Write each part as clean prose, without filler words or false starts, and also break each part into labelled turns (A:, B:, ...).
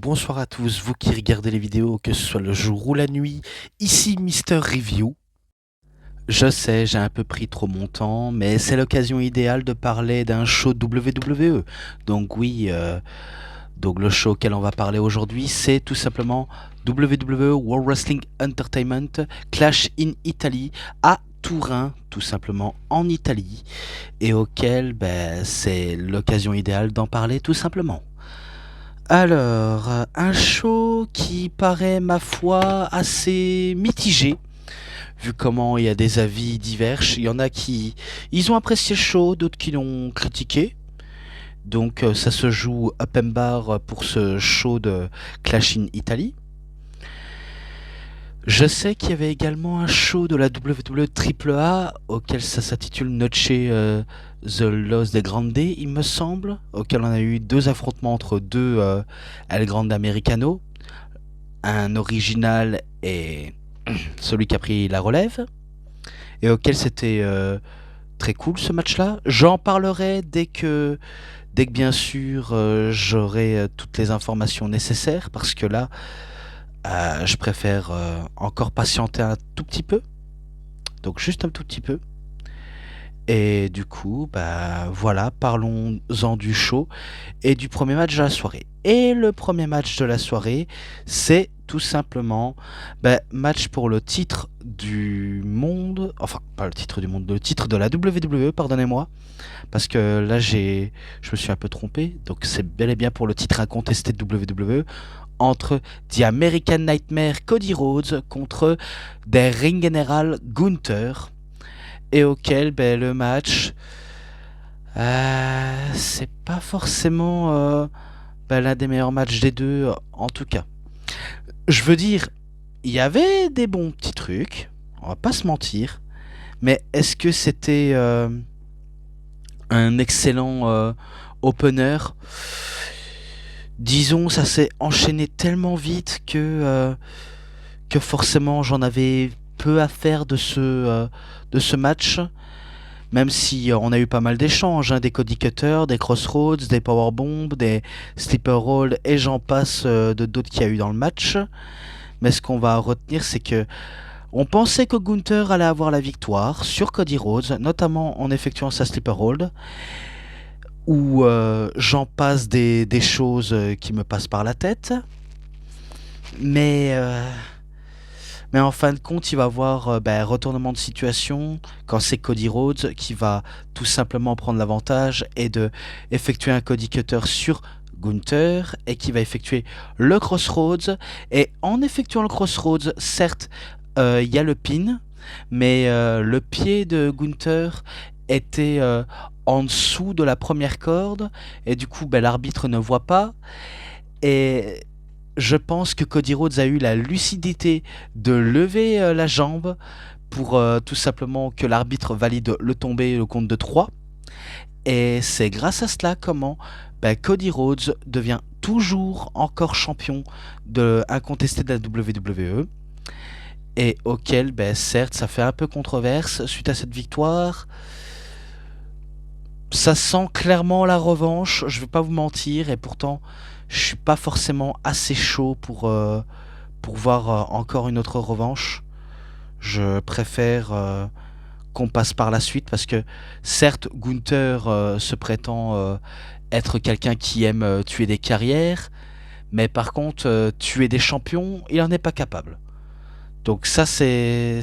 A: bonsoir à tous, vous qui regardez les vidéos, que ce soit le jour ou la nuit, ici Mister Review. Je sais, j'ai un peu pris trop mon temps, mais c'est l'occasion idéale de parler d'un show WWE. Donc oui, donc le show auquel on va parler aujourd'hui, c'est tout simplement WWE World Wrestling Entertainment Clash in Italy à Turin, tout simplement en Italie, et auquel c'est l'occasion idéale d'en parler tout simplement. Alors, un show qui paraît, ma foi, assez mitigé, vu comment il y a des avis divers. Il y en a qui ils ont apprécié le show, d'autres qui l'ont critiqué. Donc ça se joue up and bar pour ce show de Clash in Italy. Je sais qu'il y avait également un show de la WWE AAA auquel ça s'intitule Noche The Los de Grande, il me semble, auquel on a eu deux affrontements entre deux El Grande Americano, un original et celui qui a pris la relève, et auquel c'était très cool ce match-là. J'en parlerai dès que bien sûr j'aurai toutes les informations nécessaires, parce que là je préfère encore patienter un tout petit peu, donc juste un tout petit peu. Et du coup, voilà, parlons-en du show et du premier match de la soirée. Et le premier match de la soirée, c'est tout simplement match pour le titre du monde, enfin pas le titre du monde, le titre de la WWE, pardonnez-moi, parce que là je me suis un peu trompé, donc c'est bel et bien pour le titre incontesté de WWE, entre The American Nightmare Cody Rhodes contre der Ring General Gunther, et auquel le match, c'est pas forcément l'un des meilleurs matchs des deux, en tout cas. Je veux dire, il y avait des bons petits trucs, on va pas se mentir, mais est-ce que c'était un excellent opener? Disons, ça s'est enchaîné tellement vite que forcément j'en avais peu à faire de ce match, même si on a eu pas mal d'échanges, des Cody Cutter, des Crossroads, des Powerbombs, des Sleeper Hold, et j'en passe de d'autres qu'il y a eu dans le match. Mais ce qu'on va retenir, c'est que on pensait que Gunther allait avoir la victoire sur Cody Rhodes, notamment en effectuant sa Sleeper Hold, où j'en passe des choses qui me passent par la tête. Mais en fin de compte, il va y avoir retournement de situation quand c'est Cody Rhodes qui va tout simplement prendre l'avantage et de effectuer un Cody Cutter sur Gunther, et qui va effectuer le Crossroads. Et en effectuant le Crossroads, certes, il y a le pin, mais le pied de Gunther était en dessous de la première corde, et du coup l'arbitre ne voit pas, et je pense que Cody Rhodes a eu la lucidité de lever la jambe pour tout simplement que l'arbitre valide le tombé, le compte de 3. Et c'est grâce à cela comment Cody Rhodes devient toujours encore champion incontesté de la WWE. Et auquel, certes, ça fait un peu controverse suite à cette victoire. Ça sent clairement la revanche, je vais pas vous mentir, et pourtant je suis pas forcément assez chaud pour voir encore une autre revanche. Je préfère qu'on passe par la suite, parce que certes Gunther se prétend être quelqu'un qui aime tuer des carrières, mais par contre tuer des champions, il en est pas capable. Donc ça il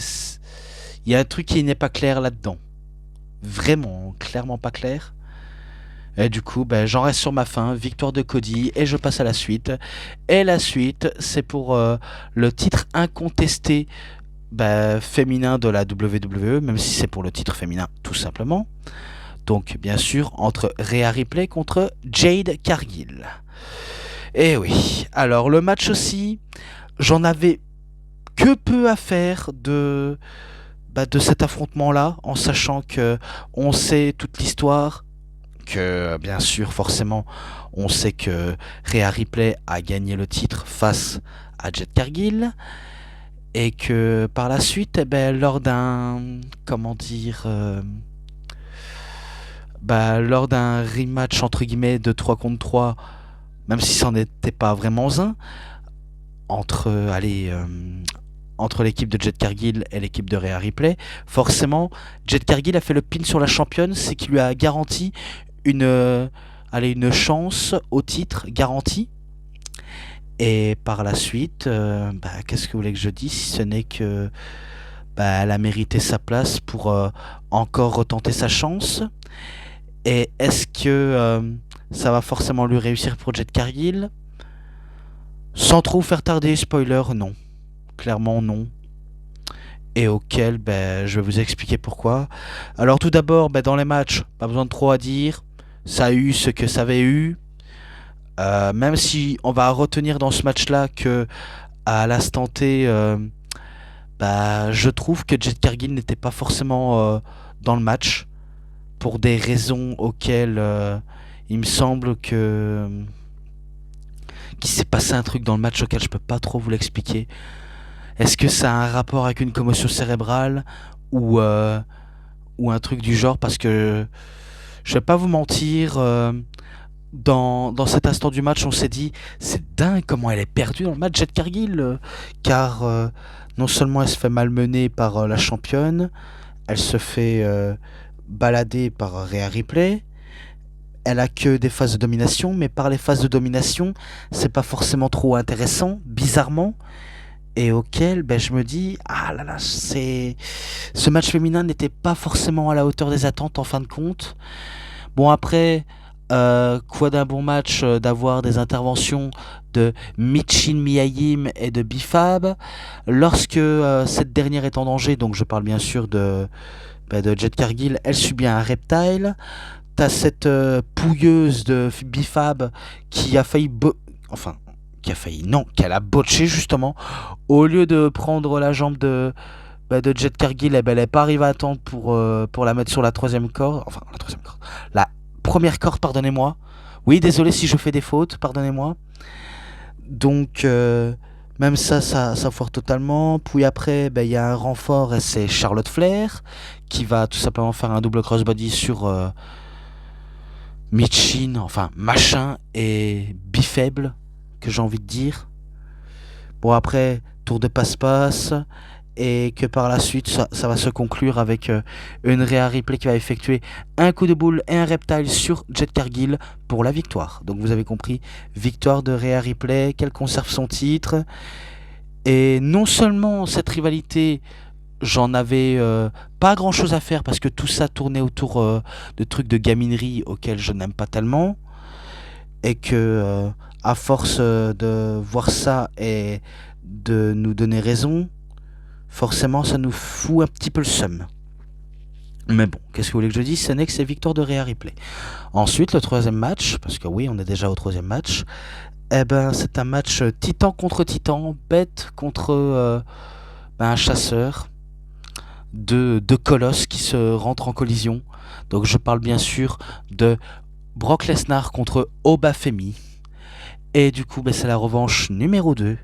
A: y a un truc qui n'est pas clair là-dedans. Vraiment, clairement pas clair. Et du coup, j'en reste sur ma fin, victoire de Cody, et je passe à la suite. Et la suite, c'est pour le titre incontesté féminin de la WWE, même si c'est pour le titre féminin tout simplement. Donc bien sûr, entre Rhea Ripley contre Jade Cargill. Et oui, alors le match aussi, j'en avais que peu à faire de cet affrontement-là, en sachant que on sait toute l'histoire, que bien sûr forcément on sait que Rhea Ripley a gagné le titre face à Jade Cargill, et que par la suite lors d'un lors d'un rematch entre guillemets de 3 contre 3 même si c'en était pas vraiment un, entre, entre l'équipe de Jet Cargill et l'équipe de Rhea Ripley. Forcément, Jet Cargill a fait le pin sur la championne, c'est qui lui a garanti une, une chance au titre garantie. Et par la suite, qu'est-ce que vous voulez que je dise si ce n'est que elle a mérité sa place pour encore retenter sa chance. Et est-ce que ça va forcément lui réussir pour Jet Cargill? Sans trop faire tarder, spoiler, non. Clairement non. Et auquel je vais vous expliquer pourquoi. Alors tout d'abord, dans les matchs, pas besoin de trop à dire. Ça a eu ce que ça avait eu. Même si on va retenir dans ce match-là que à l'instant T, je trouve que Jet Cargill n'était pas forcément dans le match pour des raisons auxquelles il me semble que qu'il s'est passé un truc dans le match auquel je peux pas trop vous l'expliquer. Est-ce que ça a un rapport avec une commotion cérébrale ou un truc du genre? Parce que je vais pas vous mentir, dans cet instant du match, on s'est dit c'est dingue comment elle est perdue dans le match, Jet Cargill, car non seulement elle se fait malmener par la championne, elle se fait balader par Rhea Ripley. Elle a que des phases de domination, mais par les phases de domination, c'est pas forcément trop intéressant, bizarrement. Et auquel je me dis, ah là là, ce match féminin n'était pas forcément à la hauteur des attentes en fin de compte. Bon après, quoi d'un bon match d'avoir des interventions de Michin Miyahim et de Bifab. Lorsque cette dernière est en danger, donc je parle bien sûr de Jet Cargill, elle subit un reptile. T'as cette pouilleuse de Bifab qui a failli... Enfin, qui a failli... Non, qu'elle a botché justement. Au lieu de prendre la jambe de Jet Cargill, elle n'est pas arrivée à temps pour la mettre sur la troisième corde. Enfin, la troisième corde. La première corde, pardonnez-moi. Oui, désolé si je fais des fautes, pardonnez-moi. Donc, même ça foire totalement. Puis après, il y a un renfort et c'est Charlotte Flair qui va tout simplement faire un double crossbody sur... Michin, enfin machin et bifaible, que j'ai envie de dire. Bon après, tour de passe-passe, et que par la suite, ça va se conclure avec une Rhea Ripley qui va effectuer un coup de boule et un reptile sur Jet Cargill pour la victoire. Donc vous avez compris, victoire de Rhea Ripley, qu'elle conserve son titre. Et non seulement cette rivalité, j'en avais pas grand chose à faire parce que tout ça tournait autour de trucs de gaminerie auxquels je n'aime pas tellement, et que à force de voir ça et de nous donner raison, forcément ça nous fout un petit peu le seum. Mais bon, qu'est-ce que vous voulez que je dise? Ce n'est que c'est victoire de Rhea Ripley. Ensuite, le troisième match, parce que oui, on est déjà au troisième match, c'est un match titan contre titan, bête contre un chasseur. Deux colosses qui se rentrent en collision. Donc je parle bien sûr de Brock Lesnar contre Obafemi. Et du coup, c'est la revanche numéro 2.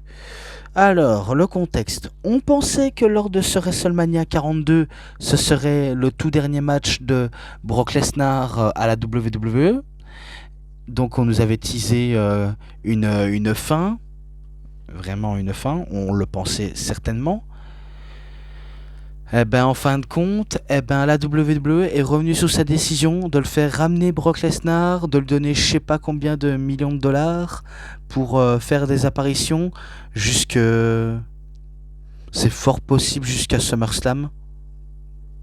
A: Alors, le contexte. On pensait que lors de ce WrestleMania 42, ce serait le tout dernier match de Brock Lesnar à la WWE. Donc on nous avait teasé une fin. Vraiment une fin. On le pensait certainement. En fin de compte, la WWE est revenue sur sa décision de le faire ramener Brock Lesnar, de lui donner je sais pas combien de millions de dollars pour faire des apparitions jusque... C'est fort possible jusqu'à SummerSlam.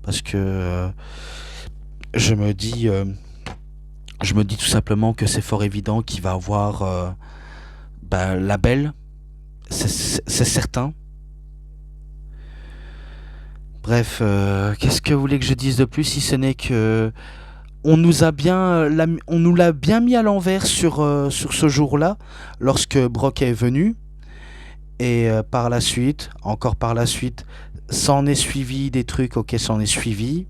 A: Parce que je me dis tout simplement que c'est fort évident qu'il va avoir la belle. C'est certain. Bref, qu'est-ce que vous voulez que je dise de plus si ce n'est que on nous l'a bien mis à l'envers sur ce jour-là, lorsque Brock est venu. Et par la suite, s'en est suivi des trucs, ok, s'en est suivi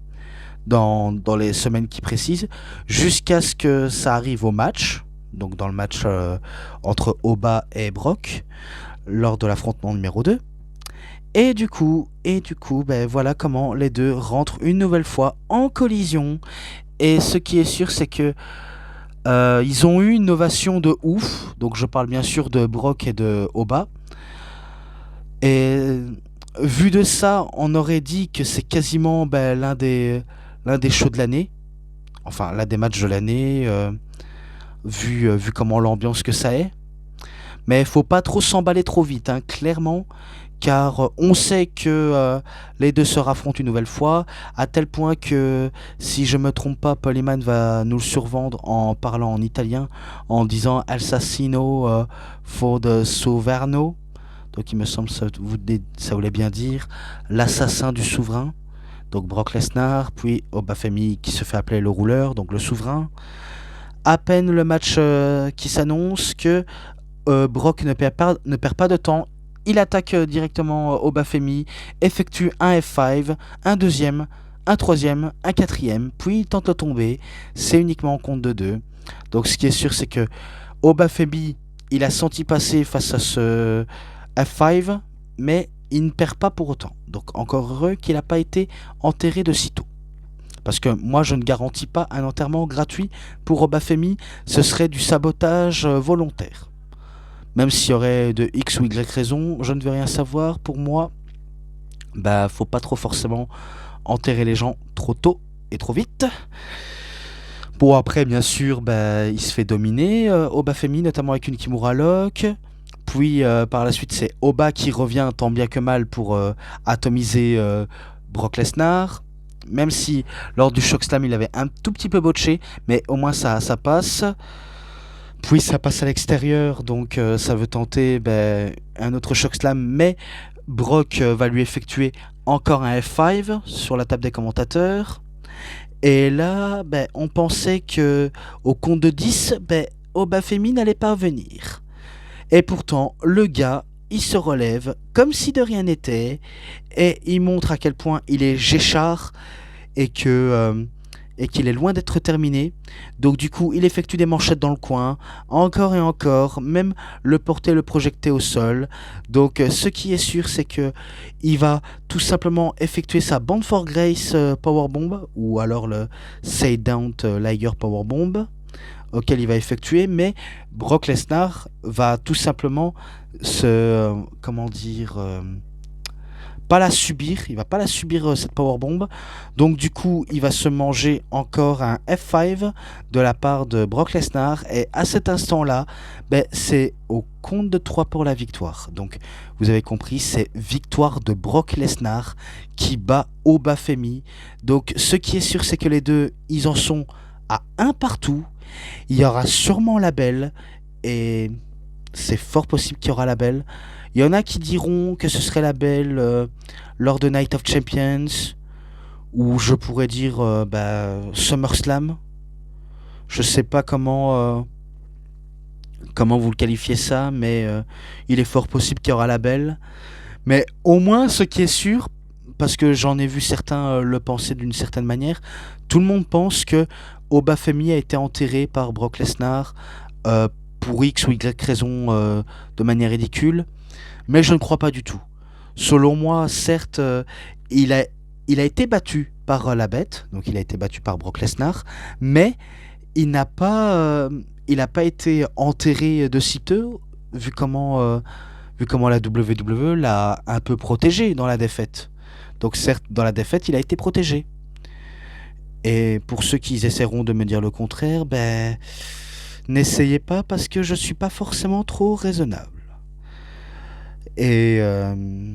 A: dans les semaines qui précisent, jusqu'à ce que ça arrive au match, donc dans le match entre Oba et Brock, lors de l'affrontement numéro 2. Et du coup, voilà comment les deux rentrent une nouvelle fois en collision. Et ce qui est sûr, c'est que Ils ont eu une ovation de ouf, donc je parle bien sûr de Brock et de Oba. Et vu de ça, on aurait dit que c'est quasiment ben, l'un des shows de l'année, enfin l'un des matchs de l'année, vu comment l'ambiance que ça est. Mais il faut pas trop s'emballer trop vite, hein, clairement, car on sait que les deux se raffrontent une nouvelle fois, à tel point que, si je me trompe pas, Paul Heyman va nous le survendre en parlant en italien, en disant Assassino for the Soverno. Donc il me semble que ça voulait bien dire l'assassin du souverain. Donc Brock Lesnar, puis Obafemi qui se fait appeler le rouleur, donc le souverain. À peine le match qui s'annonce que Brock ne perd pas de temps. Il attaque directement Obafemi, effectue un F5, un deuxième, un troisième, un quatrième, puis il tente de tomber. C'est uniquement en compte de deux. Donc ce qui est sûr, c'est que Obafemi, il a senti passer face à ce F5, mais il ne perd pas pour autant. Donc encore heureux qu'il n'a pas été enterré de sitôt. Parce que moi, je ne garantis pas un enterrement gratuit pour Obafemi, ce serait du sabotage volontaire. Même s'il y aurait de X ou Y raison, je ne veux rien savoir. Pour moi, bah, faut pas trop forcément enterrer les gens trop tôt et trop vite. Bon, après, bien sûr, bah, il se fait dominer, Obafemi, notamment avec une Kimura Lock. Puis, par la suite, c'est Oba qui revient tant bien que mal pour atomiser Brock Lesnar. Même si, lors du Chokeslam, il avait un tout petit peu botché, mais au moins ça passe. Puis ça passe à l'extérieur, donc ça veut tenter ben, un autre Chokeslam, mais Brock va lui effectuer encore un F5 sur la table des commentateurs. Et là, ben, on pensait que au compte de 10, ben, Obafemi n'allait pas venir. Et pourtant, le gars, il se relève comme si de rien n'était, et il montre à quel point il est Géchard et qu'il est loin d'être terminé. Donc du coup, il effectue des manchettes dans le coin, encore et encore, même le porter, le projeter au sol. Donc ce qui est sûr, c'est que il va tout simplement effectuer sa Band for Grace Powerbomb, ou alors le Say Down Liger Powerbomb, auquel il va effectuer, mais Brock Lesnar va tout simplement comment dire... pas la subir, il va pas la subir cette powerbomb. Donc du coup, il va se manger encore un F5 de la part de Brock Lesnar, et à cet instant-là, ben, c'est au compte de 3 pour la victoire. Donc vous avez compris, c'est victoire de Brock Lesnar qui bat Obafemi. Donc ce qui est sûr, c'est que les deux, ils en sont à un partout. Il y aura sûrement la belle, et c'est fort possible qu'il y aura la belle. Il y en a qui diront que ce serait la belle lors de Night of Champions, ou je pourrais dire SummerSlam. Je sais pas comment vous le qualifiez ça, mais il est fort possible qu'il y aura la belle. Mais au moins, ce qui est sûr, parce que j'en ai vu certains le penser d'une certaine manière, tout le monde pense que Obafemi a été enterré par Brock Lesnar euh, pour X ou Y raison de manière ridicule. Mais je ne crois pas du tout. Selon moi, certes, il a, il a été battu par la bête, donc il a été battu par Brock Lesnar, mais il n'a pas été enterré de sitôt, vu comment la WWE l'a un peu protégé dans la défaite. Donc certes, dans la défaite, il a été protégé. Et pour ceux qui essaieront de me dire le contraire, ben, n'essayez pas, parce que je suis pas forcément trop raisonnable. Et, euh,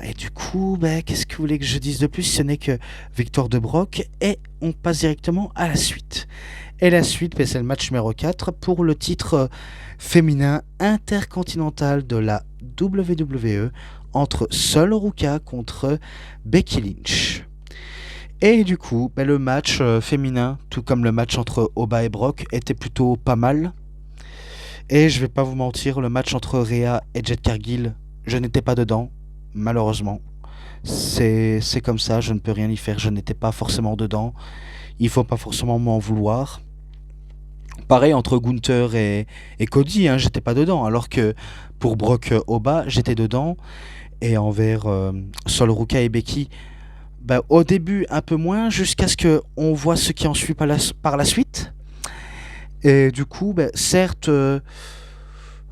A: et du coup, bah, qu'est-ce que vous voulez que je dise de plus? Ce n'est que victoire de Brock, et on passe directement à la suite. Et la suite, bah, c'est le match numéro 4 pour le titre féminin intercontinental de la WWE entre Sol Ruka contre Becky Lynch. Et du coup, bah, le match féminin, tout comme le match entre Oba et Brock, était plutôt pas mal. Et je vais pas vous mentir, le match entre Rhea et Jet Cargill, je n'étais pas dedans, malheureusement. C'est comme ça, je ne peux rien y faire, je n'étais pas forcément dedans. Il faut pas forcément m'en vouloir. Pareil entre Gunther et Cody, hein, j'étais pas dedans. Alors que pour Brock Oba, j'étais dedans. Et envers Sol Ruka et Becky, bah, au début un peu moins, jusqu'à ce qu'on voit ce qui en suit par la suite. Et du coup, certes,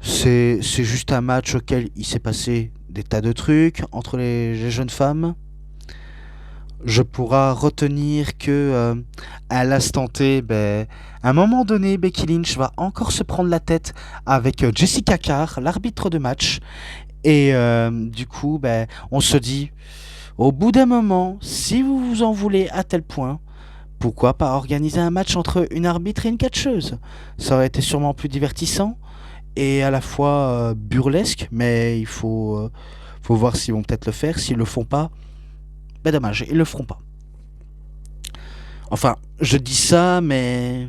A: c'est juste un match auquel il s'est passé des tas de trucs entre les jeunes femmes. Je pourrais retenir que à l'instant T, à un moment donné, Becky Lynch va encore se prendre la tête avec Jessica Carr, l'arbitre de match. Et du coup, on se dit, au bout d'un moment, si vous vous en voulez à tel point, pourquoi pas organiser un match entre une arbitre et une catcheuse? Ça aurait été sûrement plus divertissant et à la fois burlesque, mais faut voir s'ils vont peut-être le faire. S'ils le font pas, dommage, ils le feront pas. Enfin, je dis ça, mais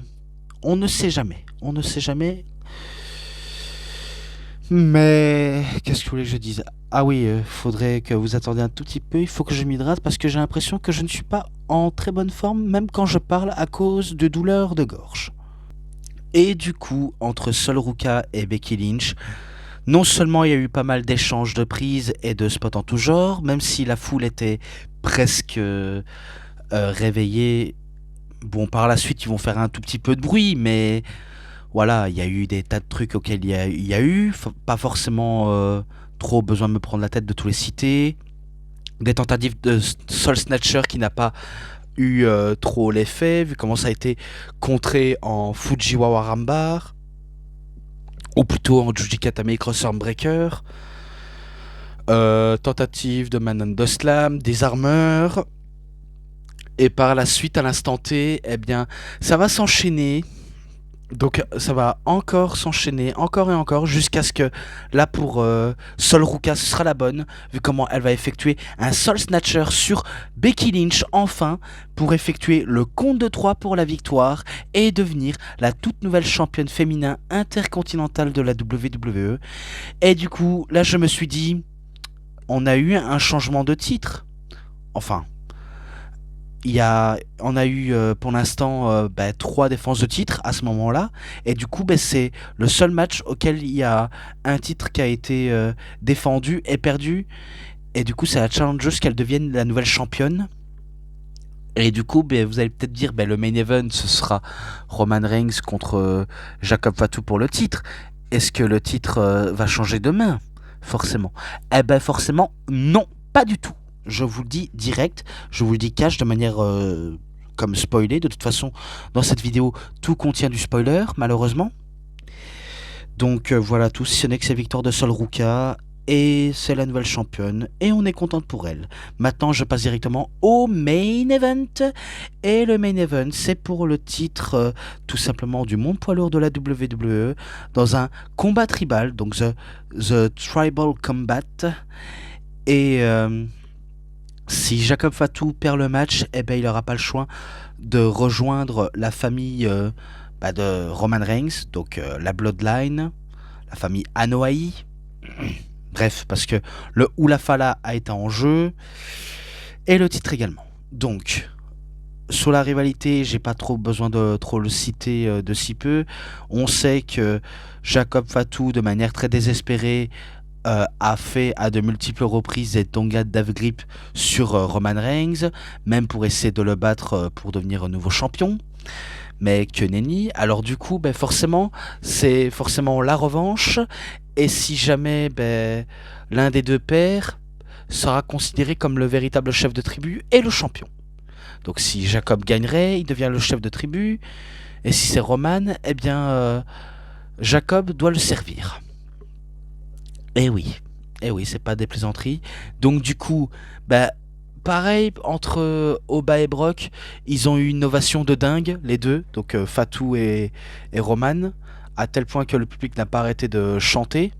A: on ne sait jamais. On ne sait jamais. Mais qu'est-ce que vous voulez que je dise? Ah oui, faudrait que vous attendiez un tout petit peu. Il faut que je m'hydrate parce que j'ai l'impression que je ne suis pas en très bonne forme, même quand je parle à cause de douleurs de gorge. Et du coup, entre Sol Ruka et Becky Lynch, non seulement il y a eu pas mal d'échanges de prises et de spots en tout genre, même si la foule était presque réveillée. Bon, par la suite, ils vont faire un tout petit peu de bruit, mais voilà, il y a eu des tas de trucs auxquels pas forcément trop besoin de me prendre la tête de tous les citer. Des tentatives de Soul Snatcher qui n'a pas eu trop l'effet, vu comment ça a été contré en Fujiwara Rambar, ou plutôt en Jujikatame Crossarm Breaker. Tentative de Manando Slam, des armeurs. Et par la suite, à l'instant T, eh bien, ça va s'enchaîner. Donc ça va encore s'enchaîner, encore et encore, jusqu'à ce que, là pour Sol Ruka, ce sera la bonne, vu comment elle va effectuer un Soul Snatcher sur Becky Lynch, enfin, pour effectuer le compte de 3 pour la victoire et devenir la toute nouvelle championne féminin intercontinentale de la WWE. Et du coup, là je me suis dit, on a eu un changement de titre. Enfin, on a eu pour l'instant 3 défenses de titre à ce moment-là, et du coup c'est le seul match auquel il y a un titre qui a été défendu et perdu, et du coup c'est la challengeuse qu'elle devienne la nouvelle championne. Et du coup vous allez peut-être dire le main event ce sera Roman Reigns contre Jacob Fatu pour le titre. Est-ce que le titre va changer demain? Forcément. Eh ben forcément non, pas du tout. Je vous le dis direct, je vous le dis cash de manière comme spoilé. De toute façon, dans cette vidéo, tout contient du spoiler, malheureusement. Donc voilà tout, si ce n'est que c'est victoire de Sol Ruka, et c'est la nouvelle championne, et on est contente pour elle. Maintenant, je passe directement au main event, et le main event, c'est pour le titre tout simplement du monde poids lourd de la WWE, dans un combat tribal, donc the Tribal Combat, et... si Jacob Fatu perd le match, il n'aura pas le choix de rejoindre la famille de Roman Reigns, donc la Bloodline, la famille Anoa'i. Bref, parce que le Hula Fala a été en jeu, et le titre également. Donc, sur la rivalité, j'ai pas trop besoin de trop le citer de si peu. On sait que Jacob Fatu, de manière très désespérée, a fait à de multiples reprises des Tonga Death Grip sur Roman Reigns, même pour essayer de le battre pour devenir un nouveau champion, mais que nenni. Alors du coup, forcément, c'est forcément la revanche, et si jamais l'un des deux perd, sera considéré comme le véritable chef de tribu et le champion. Donc si Jacob gagnerait, il devient le chef de tribu, et si c'est Roman, Jacob doit le servir. Eh oui, c'est pas des plaisanteries. Donc du coup, pareil, entre Oba et Brock, ils ont eu une ovation de dingue, les deux, donc Fatu et Roman, à tel point que le public n'a pas arrêté de chanter.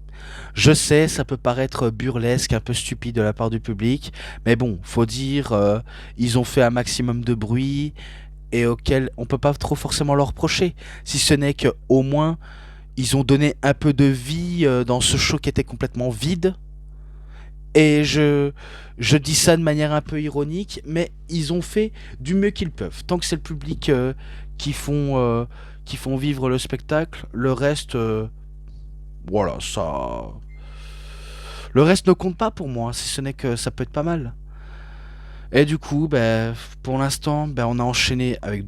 A: Je sais, ça peut paraître burlesque, un peu stupide de la part du public, mais bon, faut dire, ils ont fait un maximum de bruit, et auquel on peut pas trop forcément leur reprocher, si ce n'est qu'au moins ils ont donné un peu de vie dans ce show qui était complètement vide. Et je dis ça de manière un peu ironique, mais ils ont fait du mieux qu'ils peuvent. Tant que c'est le public qui font vivre le spectacle, le reste, voilà, le reste ne compte pas pour moi, si ce n'est que ça peut être pas mal. Et du coup, pour l'instant, on a enchaîné avec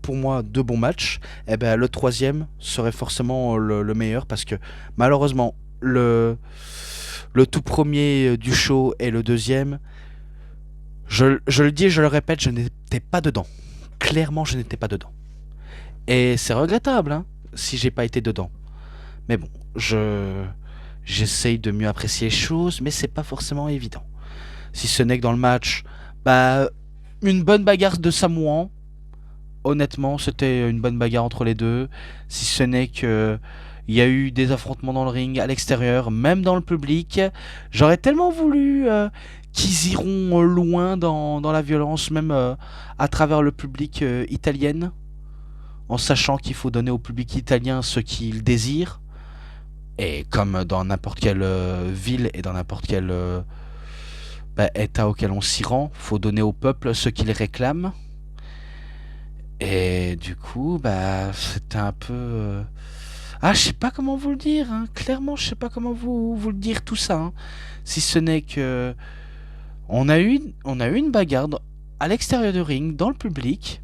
A: pour moi, deux bons matchs. Et le troisième serait forcément le meilleur parce que malheureusement, le tout premier du show et le deuxième, je le dis et je le répète, je n'étais pas dedans. Clairement, je n'étais pas dedans. Et c'est regrettable, hein, si j'ai pas été dedans. Mais bon, j'essaye de mieux apprécier les choses, mais c'est pas forcément évident. Si ce n'est que dans le match, bah, une bonne bagarre de Samoan. Honnêtement, c'était une bonne bagarre entre les deux. Si ce n'est que il y a eu des affrontements dans le ring, à l'extérieur, même dans le public. J'aurais tellement voulu qu'ils iront loin dans la violence, même à travers le public italien, en sachant qu'il faut donner au public italien ce qu'il désire. Et comme dans n'importe quelle ville et dans n'importe quel état auquel on s'y rend, faut donner au peuple ce qu'il réclame. Et du coup, c'était un peu... Ah, je sais pas comment vous le dire, hein. Clairement, je sais pas comment vous le dire tout ça, hein. Si ce n'est que... on a eu une bagarre à l'extérieur du ring, dans le public.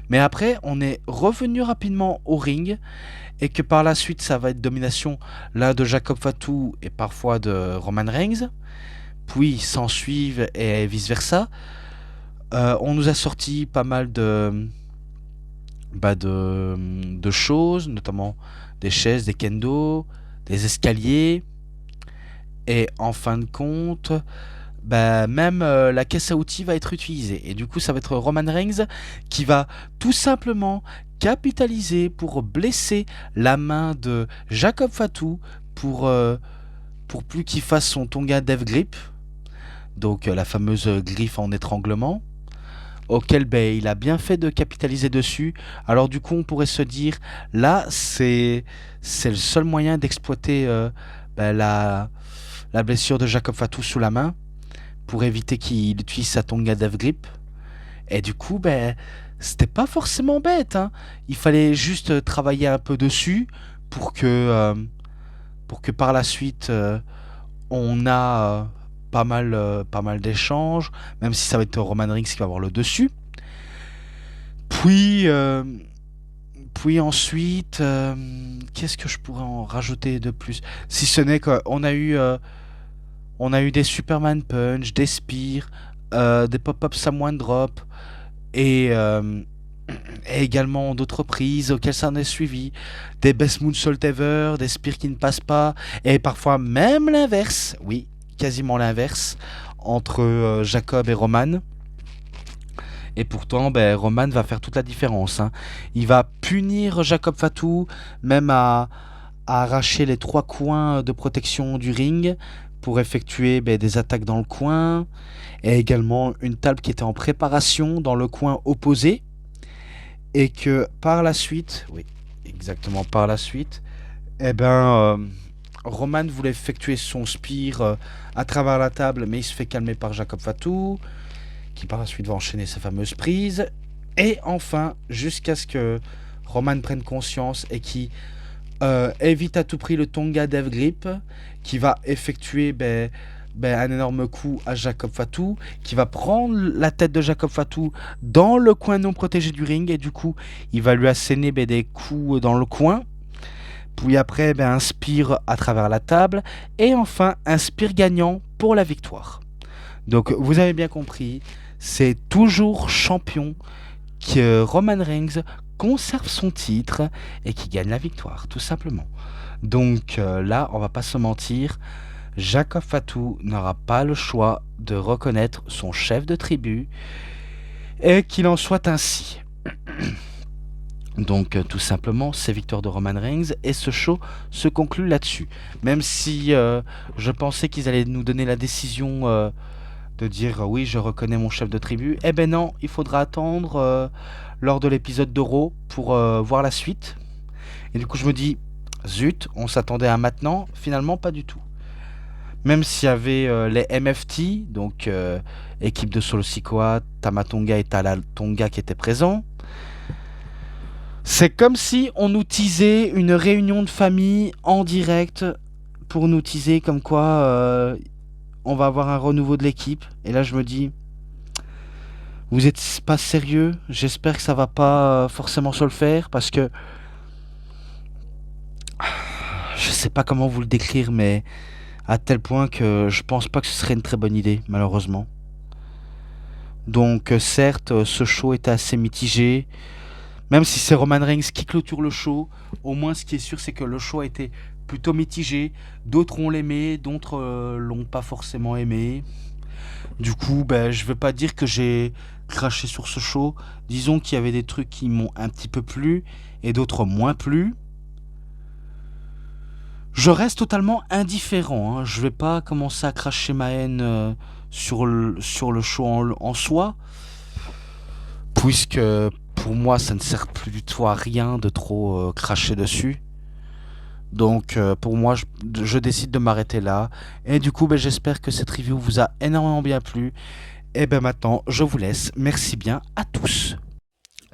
A: Mais après, on est revenu rapidement au ring. Et que par la suite, ça va être domination là de Jacob Fatu et parfois de Roman Reigns. Puis s'en suivent et vice-versa. On nous a sorti pas mal de choses, notamment des chaises, des kendo, des escaliers. Et en fin de compte, même la caisse à outils va être utilisée. Et du coup, ça va être Roman Reigns qui va tout simplement capitaliser pour blesser la main de Jacob Fatu pour plus qu'il fasse son Tonga Death Grip, donc la fameuse griffe en étranglement, auquel il a bien fait de capitaliser dessus. Alors du coup, on pourrait se dire, là, c'est le seul moyen d'exploiter la blessure de Jacob Fatu sous la main, pour éviter qu'il utilise sa Tonga Death Grip. Et du coup, c'était pas forcément bête, hein. Il fallait juste travailler un peu dessus pour que par la suite, on a pas mal d'échanges, même si ça va être Roman Reigns qui va avoir le dessus. Puis, ensuite, qu'est-ce que je pourrais en rajouter de plus? Si ce n'est qu'on a on a eu des Superman Punch, des Spears, des Pop-Up Samoan Drop, et, et également d'autres prises auxquelles ça en est suivi. Des Best Moonsault Ever, des Spears qui ne passent pas, et parfois même l'inverse, oui, quasiment l'inverse, entre Jacob et Roman. Et pourtant, Roman va faire toute la différence, hein. Il va punir Jacob Fatu, même à arracher les trois coins de protection du ring pour effectuer des attaques dans le coin, et également une table qui était en préparation dans le coin opposé, et que par la suite, oui, exactement par la suite, Roman voulait effectuer son spear à travers la table, mais il se fait calmer par Jacob Fatu, qui par la suite va enchaîner sa fameuse prise, et enfin, jusqu'à ce que Roman prenne conscience et qui évite à tout prix le Tonga Death Grip, qui va effectuer un énorme coup à Jacob Fatu, qui va prendre la tête de Jacob Fatu dans le coin non protégé du ring, et du coup il va lui asséner des coups dans le coin, puis après un spear à travers la table, et enfin un spear gagnant pour la victoire. Donc vous avez bien compris, c'est toujours champion que Roman Reigns conserve son titre et qui gagne la victoire, tout simplement. Donc là, on va pas se mentir, Jacob Fatu n'aura pas le choix de reconnaître son chef de tribu, et qu'il en soit ainsi. Donc tout simplement, c'est victoire de Roman Reigns, et ce show se conclut là-dessus. Même si je pensais qu'ils allaient nous donner la décision de dire oui, je reconnais mon chef de tribu, eh ben non, il faudra attendre lors de l'épisode d'Euro pour voir la suite. Et du coup, je me dis, zut, on s'attendait à maintenant, finalement pas du tout. Même s'il y avait les MFT, donc équipe de Solo Sikoa, Tamatonga et Talatonga qui étaient présents. C'est comme si on nous teasait une réunion de famille en direct pour nous teaser comme quoi on va avoir un renouveau de l'équipe. Et là, je me dis, Vous êtes pas sérieux? J'espère que ça va pas forcément se le faire parce que je sais pas comment vous le décrire, mais à tel point que je pense pas que ce serait une très bonne idée, malheureusement. Donc, certes, ce show était assez mitigé. Même si c'est Roman Reigns qui clôture le show, au moins ce qui est sûr, c'est que le show a été plutôt mitigé. D'autres ont aimé, d'autres l'ont pas forcément aimé. Du coup, ben, je veux pas dire que j'ai craché sur ce show. Disons qu'il y avait des trucs qui m'ont un petit peu plu et d'autres moins plu. Je reste totalement indifférent, hein. Je vais pas commencer à cracher ma haine sur le show en soi, puisque pour moi ça ne sert plus du tout à rien de trop cracher dessus. Donc pour moi je décide de m'arrêter là. Et du coup ben, j'espère que cette review vous a énormément bien plu. Et ben maintenant je vous laisse. Merci bien à tous.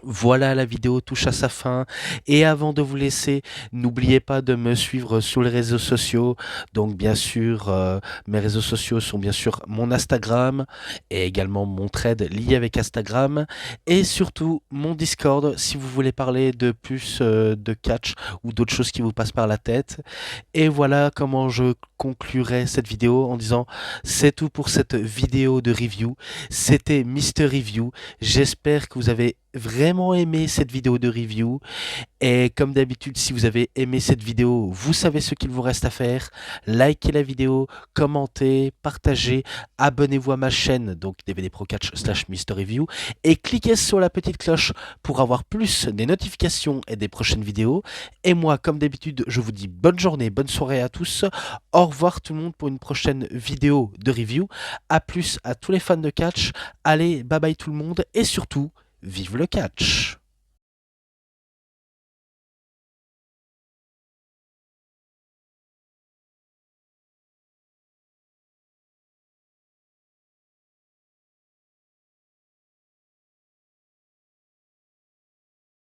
A: Voilà, la vidéo touche à sa fin. Et avant de vous laisser, n'oubliez pas de me suivre sur les réseaux sociaux. Donc, bien sûr, mes réseaux sociaux sont bien sûr mon Instagram et également mon thread lié avec Instagram. Et surtout, mon Discord si vous voulez parler de plus de catch ou d'autres choses qui vous passent par la tête. Et voilà comment je conclurai cette vidéo en disant c'est tout pour cette vidéo de review. C'était Mister Review. J'espère que vous avez vraiment aimé cette vidéo de review. Et comme d'habitude, si vous avez aimé cette vidéo, vous savez ce qu'il vous reste à faire. Likez la vidéo, commentez, partagez, abonnez-vous à ma chaîne, donc DVD Pro Catch / Mister Review, et cliquez sur la petite cloche pour avoir plus des notifications et des prochaines vidéos. Et moi, comme d'habitude, je vous dis bonne journée, bonne soirée à tous. Au revoir tout le monde pour une prochaine vidéo de review. A plus à tous les fans de catch. Allez, bye bye tout le monde, et surtout, vive le catch!